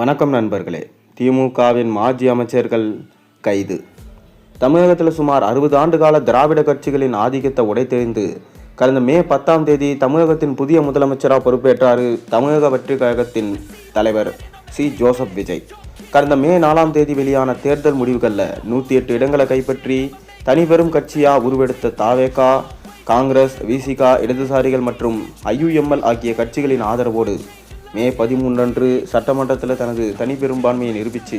வணக்கம் நண்பர்களே. திமுகவின் மாஜி அமைச்சர்கள் கைது. தமிழகத்தில் சுமார் 60 ஆண்டு கால திராவிட கட்சிகளின் ஆதிக்கத்தை உடைத்தெறிந்து கடந்த மே 10ஆம் தேதி தமிழகத்தின் புதிய முதலமைச்சராக பொறுப்பேற்றார் தமிழக வெற்றி கழகத்தின் தலைவர் சி. ஜோசப் விஜய். கடந்த மே 4ஆம் தேதி வெளியான தேர்தல் முடிவுகளில் 108 இடங்களை கைப்பற்றி தனிபெரும் கட்சியாக உருவெடுத்த தாவேகா, காங்கிரஸ், விசிகா, இடதுசாரிகள் மற்றும் IUML ஆகிய கட்சிகளின் ஆதரவோடு மே 13 அன்று சட்டமன்றத்தில் தனது தனிப்பெரும்பான்மையை நிரூபித்து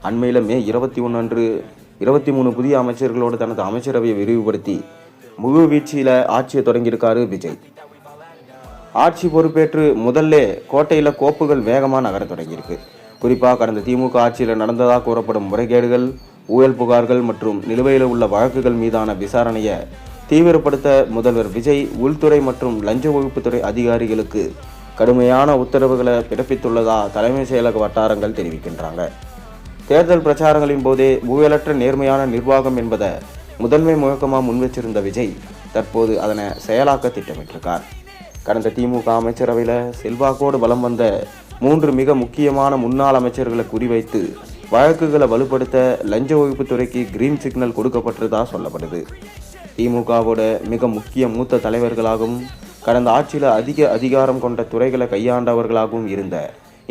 அண்மையில் மே 21 அன்று 23 புதிய அமைச்சர்களோடு தனது அமைச்சரவையை விரிவுபடுத்தி முழு வீழ்ச்சியில் ஆட்சியை தொடங்கியிருக்காரு விஜய். ஆட்சி பொறுப்பேற்று முதல்ல கோட்டையில் கோப்புகள் வேகமாக நகர தொடங்கியிருக்கு. குறிப்பாக கடந்த திமுக ஆட்சியில் நடந்ததாக கூறப்படும் முறைகேடுகள், ஊழல் புகார்கள் மற்றும் நிலுவையில் உள்ள வழக்குகள் மீதான விசாரணையை தீவிரப்படுத்த முதல்வர் விஜய் உள்துறை மற்றும் லஞ்ச ஒழிப்புத்துறை அதிகாரிகளுக்கு கடுமையான உத்தரவுகளை பிறப்பித்துள்ளதா தலைமை செயலக வட்டாரங்கள் தெரிவிக்கின்றாங்க. தேர்தல் பிரச்சாரங்களின் போதே ஊழலற்ற நேர்மையான நிர்வாகம் என்பதை முதன்மை முழக்கமாக முன்வச்சிருந்த விஜய் தற்போது அதனை செயலாக்க திட்டமிட்டிருக்கார். கடந்த திமுக அமைச்சரவையில் செல்வாக்கோடு பலம் வந்த 3 மிக முக்கியமான முன்னாள் அமைச்சர்களை குறிவைத்து வழக்குகளை வலுப்படுத்த லஞ்ச ஒழிப்புத்துறைக்கு கிரீன் சிக்னல் கொடுக்கப்பட்டதா சொல்லப்படுது. திமுகவோட மிக முக்கிய மூத்த தலைவர்களாகவும் கடந்த ஆட்சியில் அதிக அதிகாரம் கொண்ட துறைகளை கையாண்டவர்களாகவும் இருந்த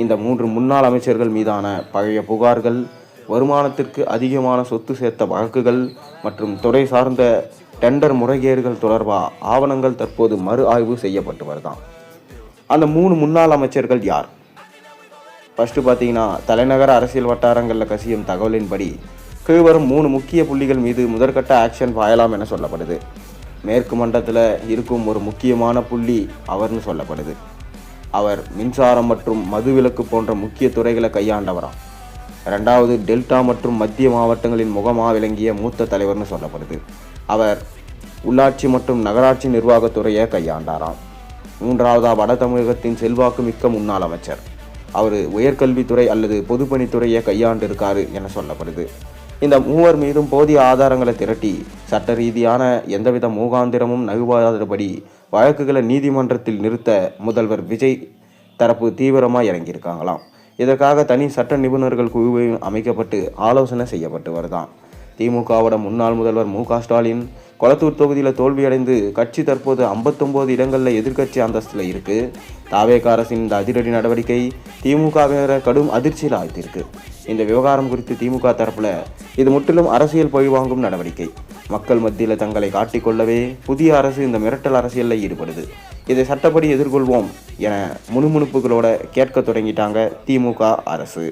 இந்த 3 முன்னாள் அமைச்சர்கள் மீதான பழைய புகார்கள், வருமானத்திற்கு அதிகமான சொத்து சேர்த்த வழக்குகள் மற்றும் துறை சார்ந்த டெண்டர் முறைகேடுகள் தொடர்பாக ஆவணங்கள் தற்போது மறு ஆய்வு செய்யப்பட்டு வருதான். அந்த 3 முன்னாள் அமைச்சர்கள் யார்? ஃபர்ஸ்ட் பார்த்தீங்கன்னா, தலைநகர அரசியல் வட்டாரங்களில் கசியும் தகவலின்படி கீழ்வரும் 3 முக்கிய புள்ளிகள் மீது முதற்கட்ட ஆக்ஷன் பாயலாம் என சொல்லப்படுது. மேற்கு மண்டலத்தில் இருக்கும் ஒரு முக்கியமான புள்ளி அவர்னு சொல்லப்படுது. அவர் மின்சாரம் மற்றும் மதுவிலக்கு போன்ற முக்கிய துறைகளை கையாண்டவராம். 2வது, டெல்டா மற்றும் மத்திய மாவட்டங்களின் முகமாக விளங்கிய மூத்த தலைவர்னு சொல்லப்படுது. அவர் உள்ளாட்சி மற்றும் நகராட்சி நிர்வாகத்துறையை கையாண்டாராம். 3வது, வட தமிழகத்தின் செல்வாக்கு மிக்க முன்னாள் அமைச்சர். அவர் உயர்கல்வித்துறை அல்லது பொதுப்பணித்துறையை கையாண்டு இருக்காரு என சொல்லப்படுது. இந்த 3 மீதும் போதிய ஆதாரங்களை திரட்டி சட்ட ரீதியான எந்தவித மூகாந்திரமும் நகுவாதபடி வழக்குகளை நீதிமன்றத்தில் நிறுத்த முதல்வர் விஜய் தரப்பு தீவிரமாக இறங்கியிருக்காங்களாம். இதற்காக தனி சட்ட நிபுணர்கள் குழுவையும் அமைக்கப்பட்டு ஆலோசனை செய்யப்பட்டு வருதான். திமுகவோட முன்னாள் முதல்வர் மு.க. ஸ்டாலின் கொளத்தூர் தொகுதியில் தோல்வியடைந்து கட்சி தற்போது 59 இடங்களில் எதிர்க்கட்சி அந்தஸ்தில் இருக்கு. தாவேகா அரசின் இந்த அதிரடி நடவடிக்கை திமுகவினரை கடும் அதிர்ச்சியில் ஆழ்த்தியிருக்கு. இந்த விவகாரம் குறித்து திமுக தரப்புல இது முற்றிலும் அரசியல் பழிவாங்கும் நடவடிக்கை. மக்கள் மத்தியில் தங்களை காட்டிக்கொள்ளவே புதிய அரசு இந்த மிரட்டல் அரசியலில் ஈடுபடுது. இதை சட்டப்படி எதிர்கொள்வோம் என முணுமுணுப்புகளோட கேட்க தொடங்கிட்டாங்க திமுக அரசு.